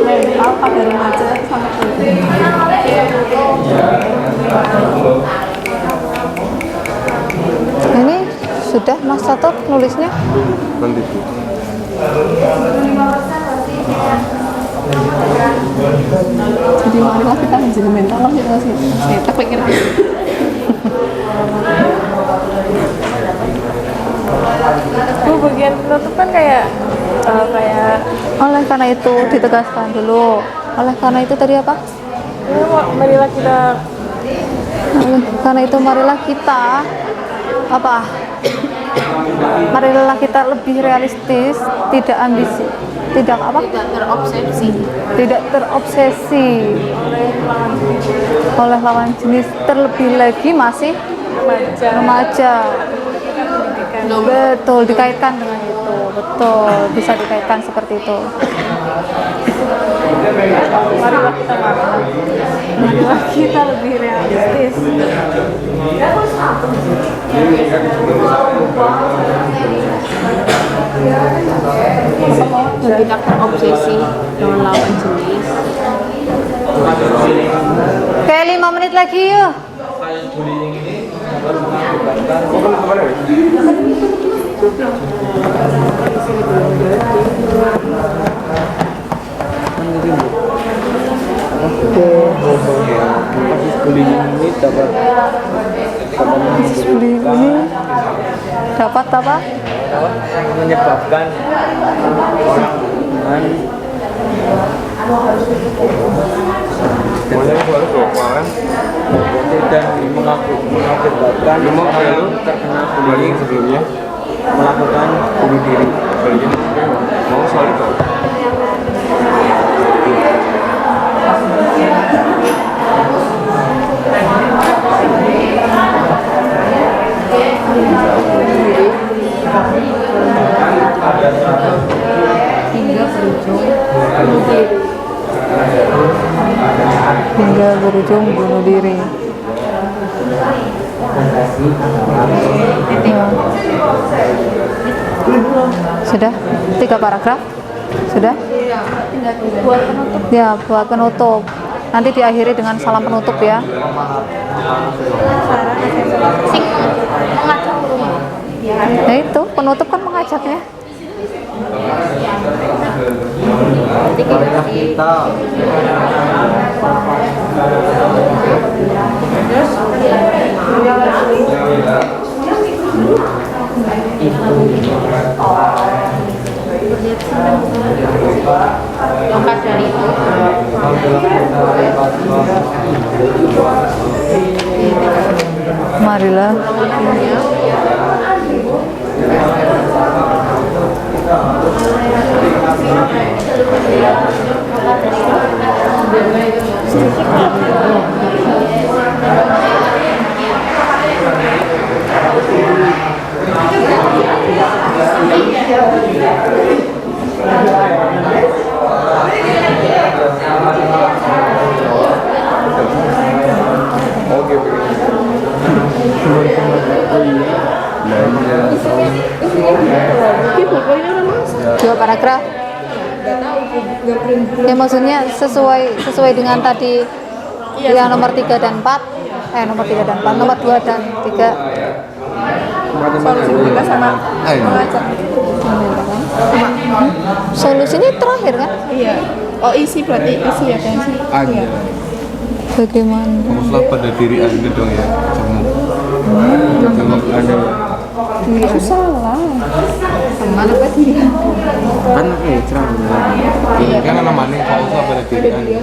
Speaker 2: Mental pada remaja sangat penting.
Speaker 1: Ini sudah Mas Catur nulisnya?
Speaker 6: nanti tuh.
Speaker 2: Jadi marilah kita menjaga mental lah kita sih. Saya tak pikir.
Speaker 5: Bagian penutup kan kayak
Speaker 1: Oleh karena itu ditegaskan dulu. Oleh karena itu tadi apa?
Speaker 5: marilah kita
Speaker 1: Oleh karena itu marilah kita apa? Marilah kita lebih realistis, tidak ambisi, tidak apa? Tidak terobsesi oleh lawan jenis, terlebih lagi masih remaja. Betul, dikaitkan dengan itu. Betul, bisa dikaitkan seperti itu. Marilah kita lebih realistis.
Speaker 2: Tidak terobsesi dengan lawan jenis.
Speaker 1: Oke, 5 menit lagi yuk.
Speaker 7: Kasus bullying ini dapat
Speaker 1: Bullying ini dapat apa?
Speaker 7: menyebabkan orang dengan dan mengakibatkan orang terkena bullying
Speaker 6: sebelumnya
Speaker 7: melakukan bunuh diri.
Speaker 6: mau soal itu
Speaker 1: Hingga berujung bunuh diri. Ya. Sudah 3 paragraf? Sudah?
Speaker 2: Buat penutup
Speaker 1: Ya, buat penutup. Nanti diakhiri dengan salam penutup ya.
Speaker 2: mengajak rumah.
Speaker 1: Nah itu, penutup kan mengajaknya.
Speaker 7: Marilah kita
Speaker 8: Maka dari itu
Speaker 1: marilah
Speaker 6: Oke,
Speaker 1: dua paragraf. Ya maksudnya sesuai dengan tadi yang nomor 3 dan 4. Nomor 3 dan 4, nomor 2 dan 3.
Speaker 2: Solusi kita sama mengajak.
Speaker 1: Solusinya terakhir kan?
Speaker 2: Iya. Oh isi berarti isi ya kan isi. Iya.
Speaker 1: Bagaimana?
Speaker 6: fokuslah pada diri Anda dong ya, kamu. Kalau ada
Speaker 2: Aku salah.
Speaker 1: Mana apa dia?
Speaker 7: Kan cerah.
Speaker 6: kan namanya fokuslah pada diri Anda.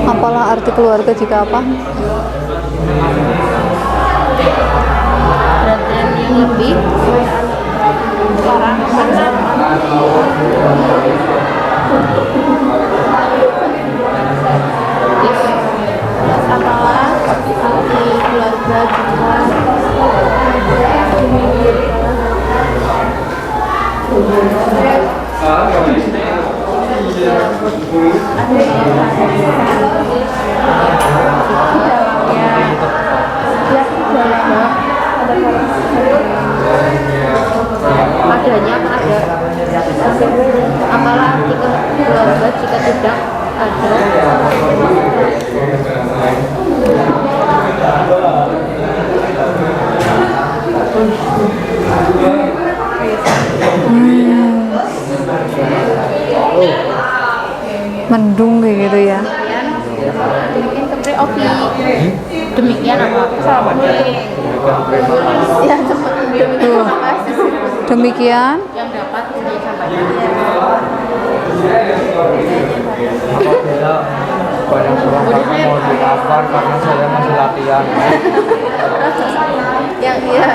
Speaker 1: Apalah arti keluarga jika apa?
Speaker 8: perhatian yang lebih orang apalah arti keluarga adanya ada apalah arti keluarga jika tidak ada
Speaker 1: Mendung kayak gitu ya.
Speaker 8: mungkin kepri opi demikian apa ya
Speaker 1: Tuh. Demikian
Speaker 8: yang dapat disampaikan
Speaker 3: banyak orang karena mau dilapar karena saya masih latihan.
Speaker 8: yang iya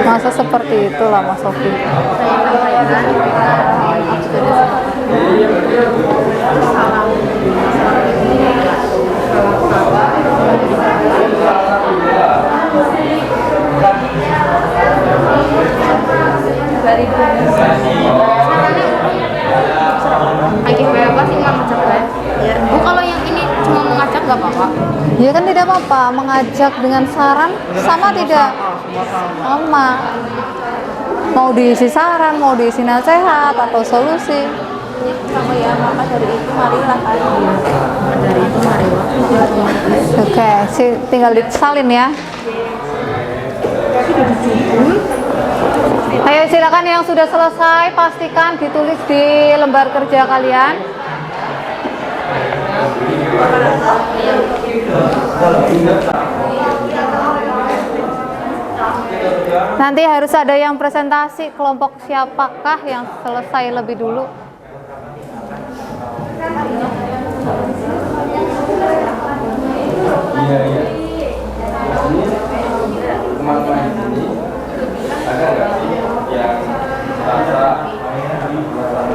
Speaker 1: masa seperti itulah Mas Sofi.
Speaker 8: saya apa sih mengajak kan? Ya. Oh kalau yang ini cuma mengajak nggak apa-apa?
Speaker 1: Ya kan tidak apa-apa, mengajak dengan saran sama tidak? Sama. Mau diisi saran, mau diisi nasihat atau solusi.
Speaker 8: Sama ya, maka dari itu marilah kalian. Dari itu marilah.
Speaker 1: Oke, tinggal disalin ya. Ayo silakan yang sudah selesai pastikan ditulis di lembar kerja kalian. Nanti harus ada yang presentasi kelompok siapakah yang selesai lebih dulu.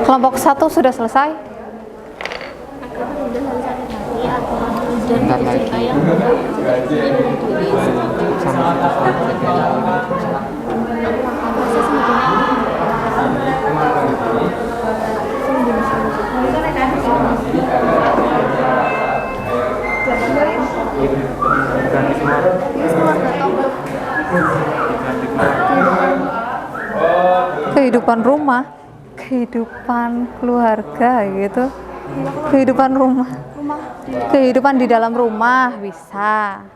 Speaker 1: Kelompok 1 sudah selesai.
Speaker 6: Bentar lagi.
Speaker 1: Kehidupan rumah, kehidupan keluarga gitu, kehidupan rumah, kehidupan di dalam rumah bisa,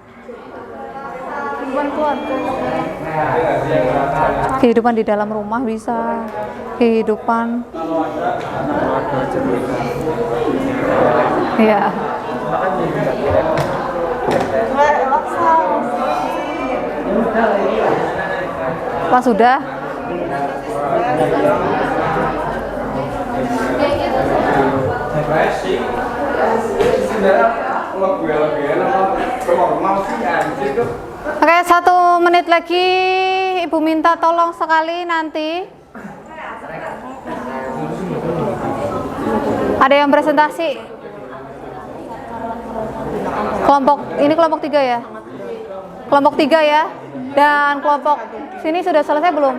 Speaker 1: kehidupan di dalam rumah bisa, kehidupan, ya. Pas sudah. Oke, 1 menit lagi. Ibu minta tolong sekali nanti. Ada yang presentasi? Ini kelompok 3 ya? Kelompok 3 ya? Dan kelompok sini sudah selesai belum?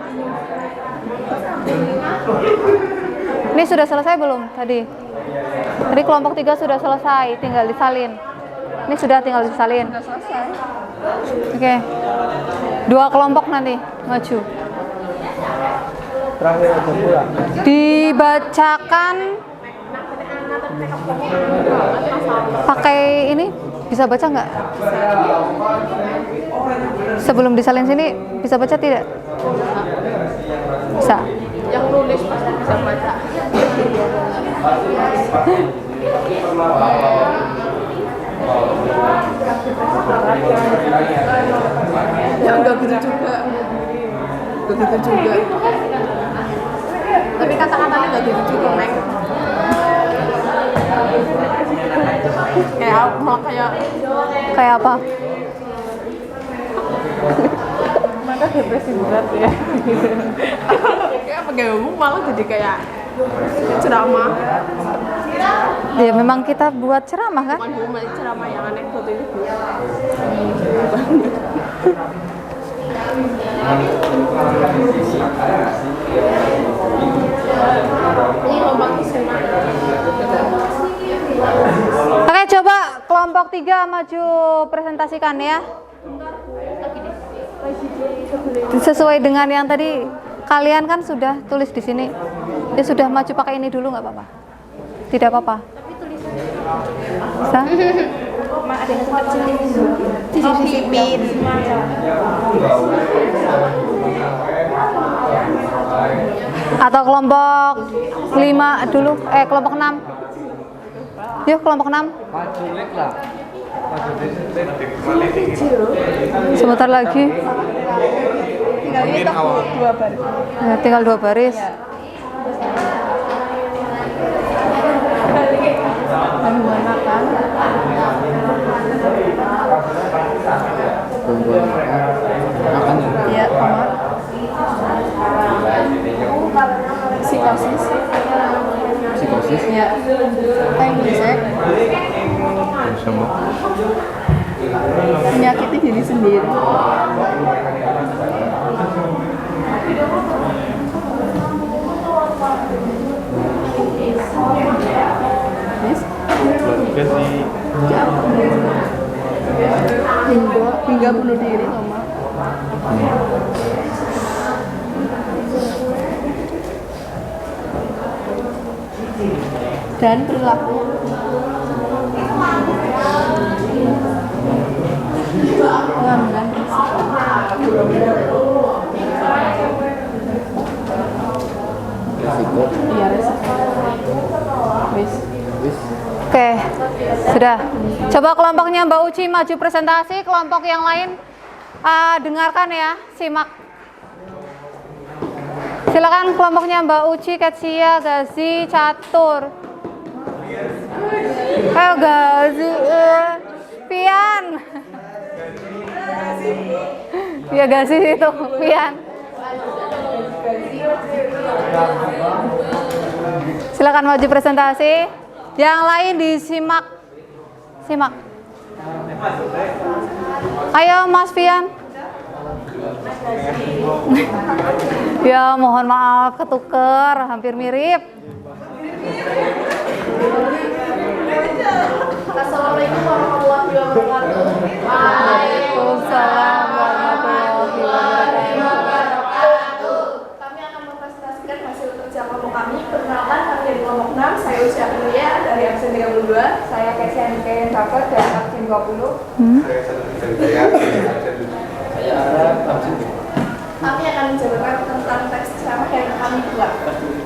Speaker 1: Ini sudah selesai belum tadi? Tadi kelompok 3 sudah selesai, tinggal disalin. Ini sudah tinggal disalin. Oke. 2 kelompok nanti maju.
Speaker 7: Terakhir aja pulang.
Speaker 1: Dibacakan pakai ini, bisa baca nggak? Sebelum disalin sini bisa baca tidak? Bisa.
Speaker 2: Yang nulis pasti bisa baca. Ya enggak gitu juga. Begitu juga. Tapi kata-katanya enggak gitu juga, Mek.
Speaker 1: Kayak apa?
Speaker 2: Maka depresi berat ya. Kayak pakai umum malah jadi kayak ceramah.
Speaker 1: Ya memang kita buat ceramah kan?
Speaker 2: Bukan umum, ceramah yang anekdot ini. Ini lomba kisah.
Speaker 1: Oke, coba kelompok 3 maju presentasikan ya. Sesuai dengan yang tadi kalian kan sudah tulis di sini. Ya sudah maju pakai ini dulu nggak apa-apa. Tidak apa-apa. Bisa?
Speaker 8: Disisipin.
Speaker 1: Atau kelompok 5 dulu, kelompok 6. Yuk kelompok 6. Sebentar lagi. Tinggal 2 baris.
Speaker 2: Iya, tomat. Psikosis. Ya. Time insect. Menyakiti diri sendiri. Hingga bunuh diri, Mama. Dan perilaku. Pengambilan risiko. Iya, risiko.
Speaker 1: Oke, sudah. Coba kelompoknya Mbak Uci maju presentasi, kelompok yang lain dengarkan ya, simak. Silakan kelompoknya Mbak Uci, Ketsia, Gazi, Catur. Gazi, Pian. Ya Gazi itu, Pian. Silakan maju presentasi. Yang lain disimak. Simak. Ayo Mas Fian. Ya, mohon maaf ketuker, hampir mirip.
Speaker 2: Assalamualaikum warahmatullahi wabarakatuh.
Speaker 1: Waalaikumsalam warahmatullahi wabarakatuh.
Speaker 2: Kami akan mempresentasikan hasil kerja kelompok kami. Perkenalkan, kami dari kelompok 6. Saya Usia Aprilia dari absen 32. Saya Kesia Nikayan Dapat dari absen 20.
Speaker 3: Saya satu saya Arab absen.
Speaker 2: Kami akan menjabarkan tentang teks ceramah yang kami buat.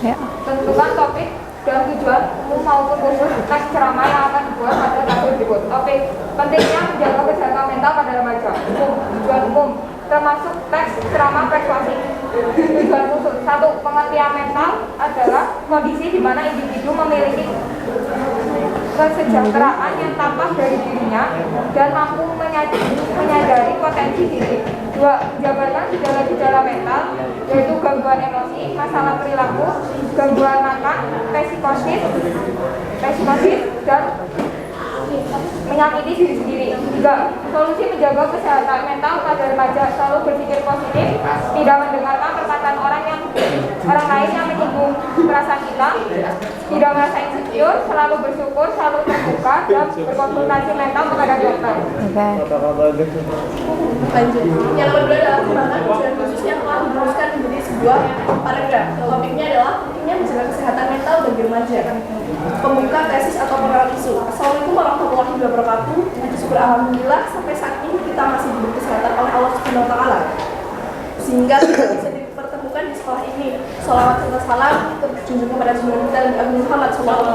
Speaker 1: Ya.
Speaker 2: Tentukan topik dan tujuan umum maupun khusus teks ceramah yang akan dibuat pada tabel berikut. Topik pentingnya menjaga kesehatan mental pada remaja. Tujuan umum termasuk teks ceramah persuasif. Tujuan khusus 1. Pengertian mental adalah kondisi di mana individu memiliki kesejahteraan yang tampak dari dirinya dan mampu menyadari potensi diri. 2. Menjabarkan gejala-gejala mental, yaitu gangguan emosi, masalah perilaku, gangguan makan, psikosis, dan menyakiti diri sendiri. 3. Solusi menjaga kesehatan mental pada remaja: selalu berpikir positif, tidak mendengarkan perkataan orang lain yang menyinggung perasaan kita, tidak merasa insecure, selalu bersyukur, selalu terbuka, dan berkonsultasi mental kepada dokter. Lanjut. Yang kedua adalah kembangan dan khusus yang telah dirumuskan menjadi sebuah paragraf. Topiknya adalah pentingnya menjaga kesehatan mental bagi remaja. Pembuka tesis atau penggarap isu. Assalamualaikum warahmatullahi wabarakatuh. Syukur alhamdulillah sampai saat ini kita masih diberi kesehatan oleh Allah Subhanahu wa taala. Sehingga kita bisa dipertemukan di sekolah ini. Shalawat serta salam terjunjung kepada junjungan kita Nabi Muhammad SAW.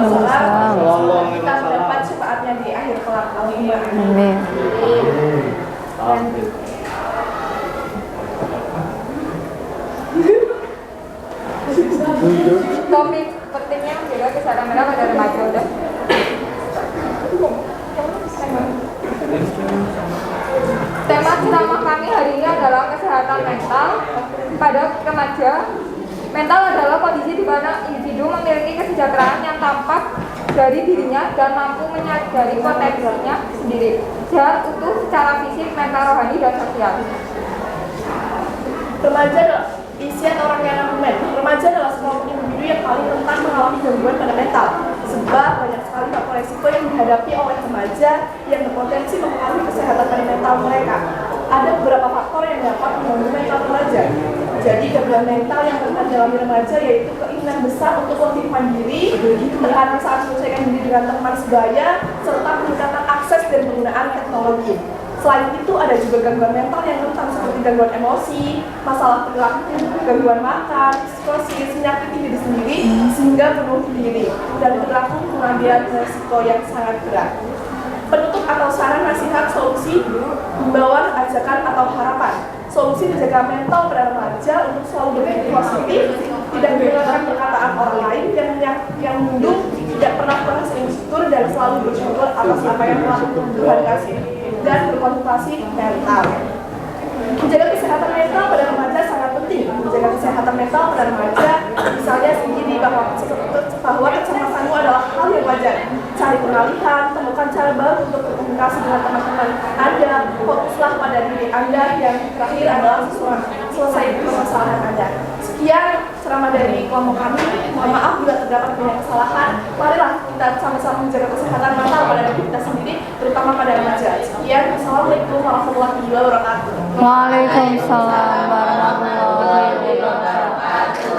Speaker 2: Kita mendapat syafaatnya di akhir kelak.
Speaker 1: Amin.
Speaker 2: Topik pentingnya menjaga kesehatan mental pada remaja. Udah. Tema ceramah kami hari ini adalah kesehatan mental pada remaja. Mental adalah kondisi di mana individu memiliki kesejahteraan yang tampak dari dirinya dan mampu menyadari potensinya sendiri, sehat utuh secara fisik, mental, rohani, dan sosial. Remaja adalah isian orang yang argumen. Remaja adalah sekelompok individu yang paling rentan mengalami gangguan pada mental, sebab banyak sekali faktor resiko yang dihadapi oleh remaja yang berpotensi mempengaruhi kesehatan pada mental mereka. Ada beberapa faktor yang dapat mengganggu mental remaja. Jadi gangguan mental yang rentan dalam remaja yaitu keinginan besar untuk lebih mandiri, tekanan saat menyelesaikan diri dengan teman sebaya, serta peningkatan akses dan penggunaan teknologi. Selain itu ada juga gangguan mental yang rentan seperti gangguan emosi, masalah perilaku, gangguan makan, psikosis, menyakiti diri sendiri sehingga bunuh diri, dan perilaku pengambilan risiko yang sangat berat. Penutup atau saran nasihat solusi, himbauan, ajakan atau harapan. Solusi menjaga mental pada remaja untuk selalu berpikir positif, tidak mendengarkan perkataan orang lain yang menyinggung, tidak pernah merasa insecure dan selalu bersyukur atas apa yang telah Tuhan kasih, dan berkonsultasi mental. Menjaga kesehatan mental pada remaja sangat penting. Menjaga kesehatan mental pada remaja, misalnya begini, bahwa kecemasanmu adalah hal yang wajar. Cari pengalihan, temukan cara baru untuk berkomunikasi dengan teman-teman Anda, fokuslah pada diri Anda, yang terakhir adalah selesai permasalahan Anda. Sekian ceramah dari kelompok kami. Mohon maaf bila terdapat banyak kesalahan. Marilah kita sama-sama menjaga kesehatan mental pada diri kita sendiri, terutama pada remaja. Sekian, Assalamualaikum warahmatullahi wabarakatuh.
Speaker 1: Waalaikumsalam warahmatullahi wabarakatuh.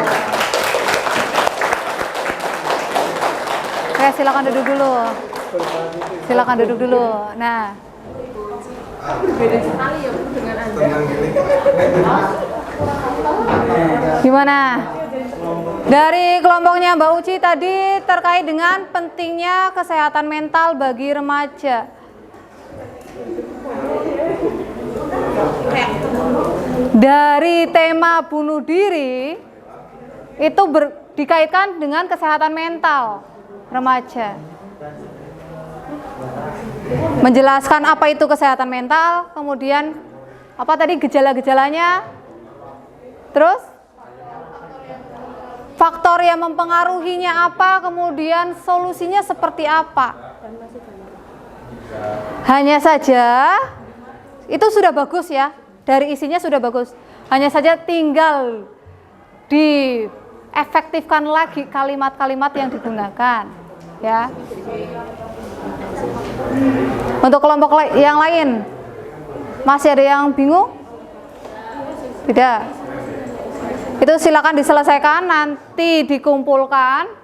Speaker 1: Oke, silakan duduk dulu. Silakan duduk dulu. Nah,
Speaker 2: Berbeda sekali ya dengan Anda.
Speaker 1: gimana? Dari kelompoknya Mbak Uci tadi terkait dengan pentingnya kesehatan mental bagi remaja. Dari tema bunuh diri itu dikaitkan dengan kesehatan mental remaja. Menjelaskan apa itu kesehatan mental, kemudian apa tadi gejala-gejalanya, terus faktor yang mempengaruhinya apa, kemudian solusinya seperti apa. Hanya saja itu sudah bagus ya, dari isinya sudah bagus. Hanya saja tinggal diefektifkan lagi kalimat-kalimat yang digunakan, ya. Untuk kelompok yang lain, masih ada yang bingung? Tidak. Itu silakan diselesaikan, nanti dikumpulkan.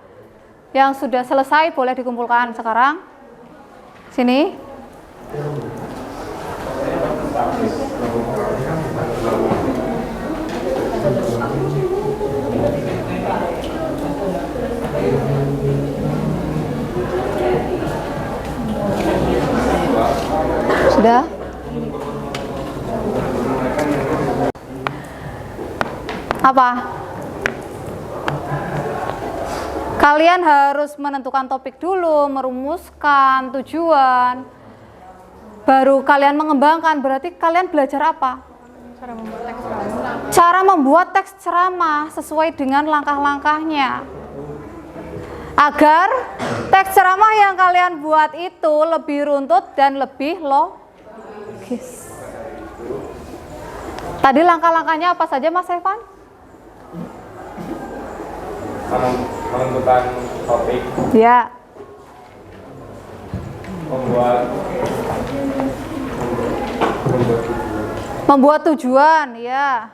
Speaker 1: Yang sudah selesai boleh dikumpulkan sekarang. Sini. Sudah? Apa? Kalian harus menentukan topik dulu, merumuskan tujuan, baru kalian mengembangkan. Berarti kalian belajar apa? Cara membuat teks ceramah sesuai dengan langkah-langkahnya, agar teks ceramah yang kalian buat itu lebih runtut dan lebih logis. Tadi langkah-langkahnya apa saja, Mas Evan?
Speaker 7: Menentukan topik,
Speaker 1: Ya. Membuat tujuan, ya.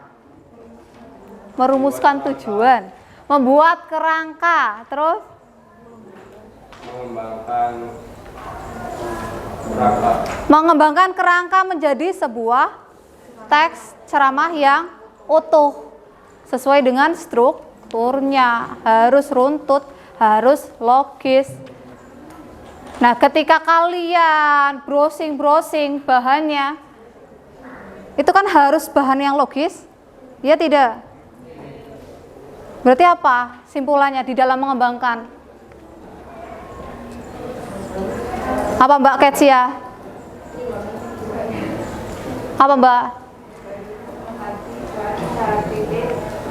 Speaker 1: Merumuskan tujuan, membuat kerangka, terus mengembangkan kerangka menjadi sebuah teks ceramah yang utuh sesuai dengan strukturnya, harus runtut, harus logis. Nah, ketika kalian browsing bahannya, itu kan harus bahan yang logis, ya tidak? Berarti apa simpulannya di dalam mengembangkan? Apa Mbak Ketsia? Apa Mbak?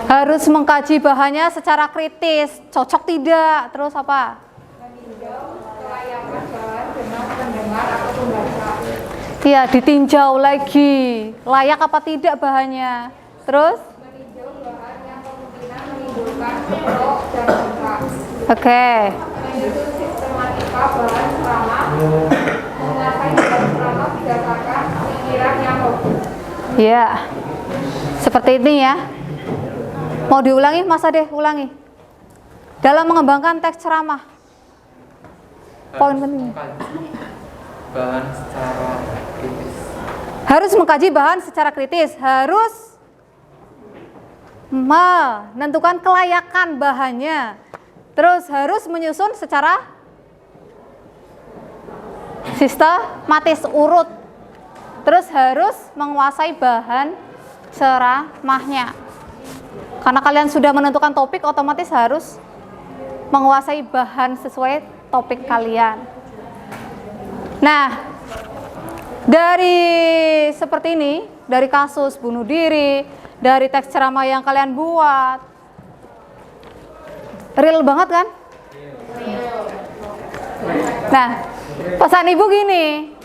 Speaker 1: Harus mengkaji bahannya secara kritis, cocok tidak, terus apa? Ya, ditinjau lagi, layak apa tidak bahannya. Terus? Oke. Ya, seperti ini ya. Mau diulangi, Mas Ade, ulangi. Dalam mengembangkan teks ceramah, poin penting.
Speaker 3: Bahan secara kritis.
Speaker 1: Harus mengkaji bahan secara kritis, harus menentukan kelayakan bahannya, terus harus menyusun secara sistematis urut, terus harus menguasai bahan ceramahnya. Karena kalian sudah menentukan topik, otomatis harus menguasai bahan sesuai topik kalian. Nah, dari seperti ini, dari kasus bunuh diri, dari teks ceramah yang kalian buat, real banget kan? Nah, pesan ibu gini,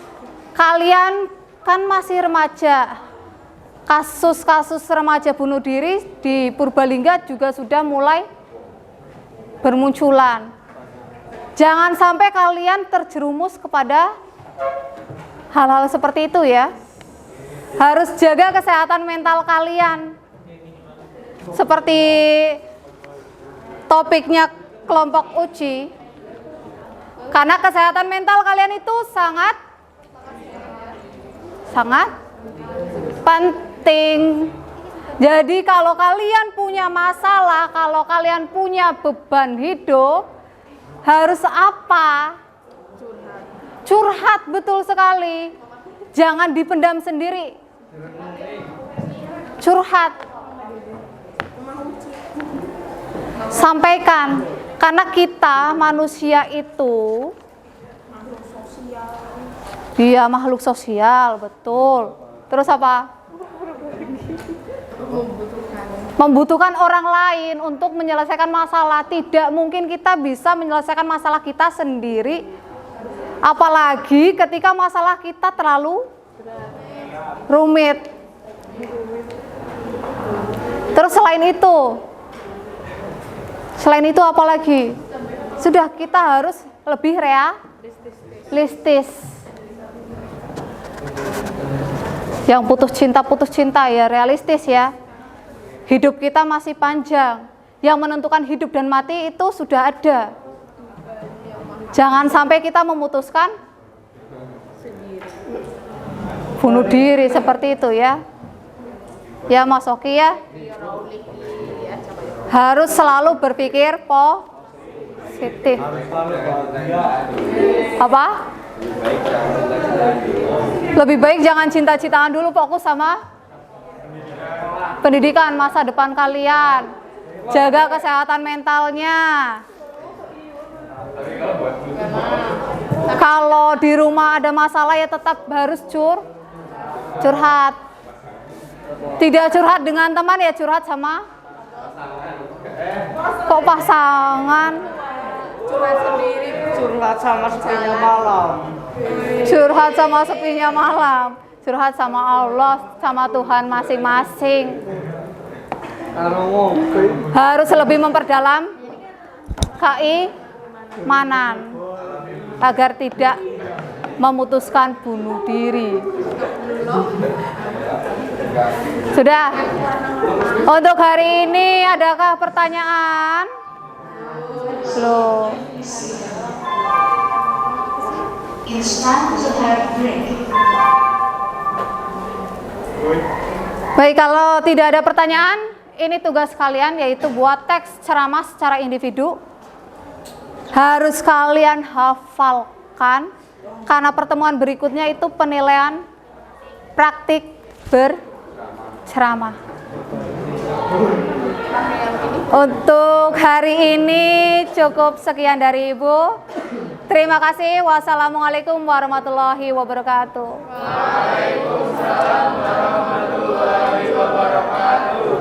Speaker 1: kalian kan masih remaja, kasus-kasus remaja bunuh diri di Purbalingga juga sudah mulai bermunculan. Jangan sampai kalian terjerumus kepada hal-hal seperti itu ya. Harus jaga kesehatan mental kalian. Seperti topiknya kelompok uji. Karena kesehatan mental kalian itu sangat penting. Jadi kalau kalian punya masalah, kalau kalian punya beban hidup, harus apa? Curhat, betul sekali. Jangan dipendam sendiri. Curhat. Sampaikan. Karena kita manusia itu dia makhluk sosial, betul. Terus apa? Membutuhkan orang lain untuk menyelesaikan masalah. Tidak mungkin kita bisa menyelesaikan masalah kita sendiri. Apalagi ketika masalah kita terlalu rumit. Terus selain itu, Selain itu apa lagi? Sudah, kita harus lebih realistis. Yang putus cinta ya realistis ya. Hidup kita masih panjang. Yang menentukan hidup dan mati itu sudah ada. Jangan sampai kita memutuskan bunuh diri seperti itu ya. Ya Mas Oki ya. Harus selalu berpikir positif. Apa? Lebih baik jangan cinta-cintaan dulu, fokus sama pendidikan, masa depan kalian. Jaga kesehatan mentalnya. Kalau di rumah ada masalah ya tetap harus curhat. Tidak curhat dengan teman ya curhat sama pasangan.
Speaker 7: Curhat sendiri, curhat sama sepinya malam.
Speaker 1: Curhat sama sepinya malam. Curhat sama Allah, sama Tuhan masing-masing. Harus lebih memperdalam keimanan agar tidak memutuskan bunuh diri. Sudah. Untuk hari ini adakah pertanyaan? Belum. Baik, kalau tidak ada pertanyaan, ini tugas kalian yaitu buat teks ceramah secara individu. Harus kalian hafalkan karena pertemuan berikutnya itu penilaian praktik berceramah. Untuk hari ini cukup sekian dari Ibu. Terima kasih. Wassalamualaikum warahmatullahi wabarakatuh. Waalaikumsalam warahmatullahi wabarakatuh.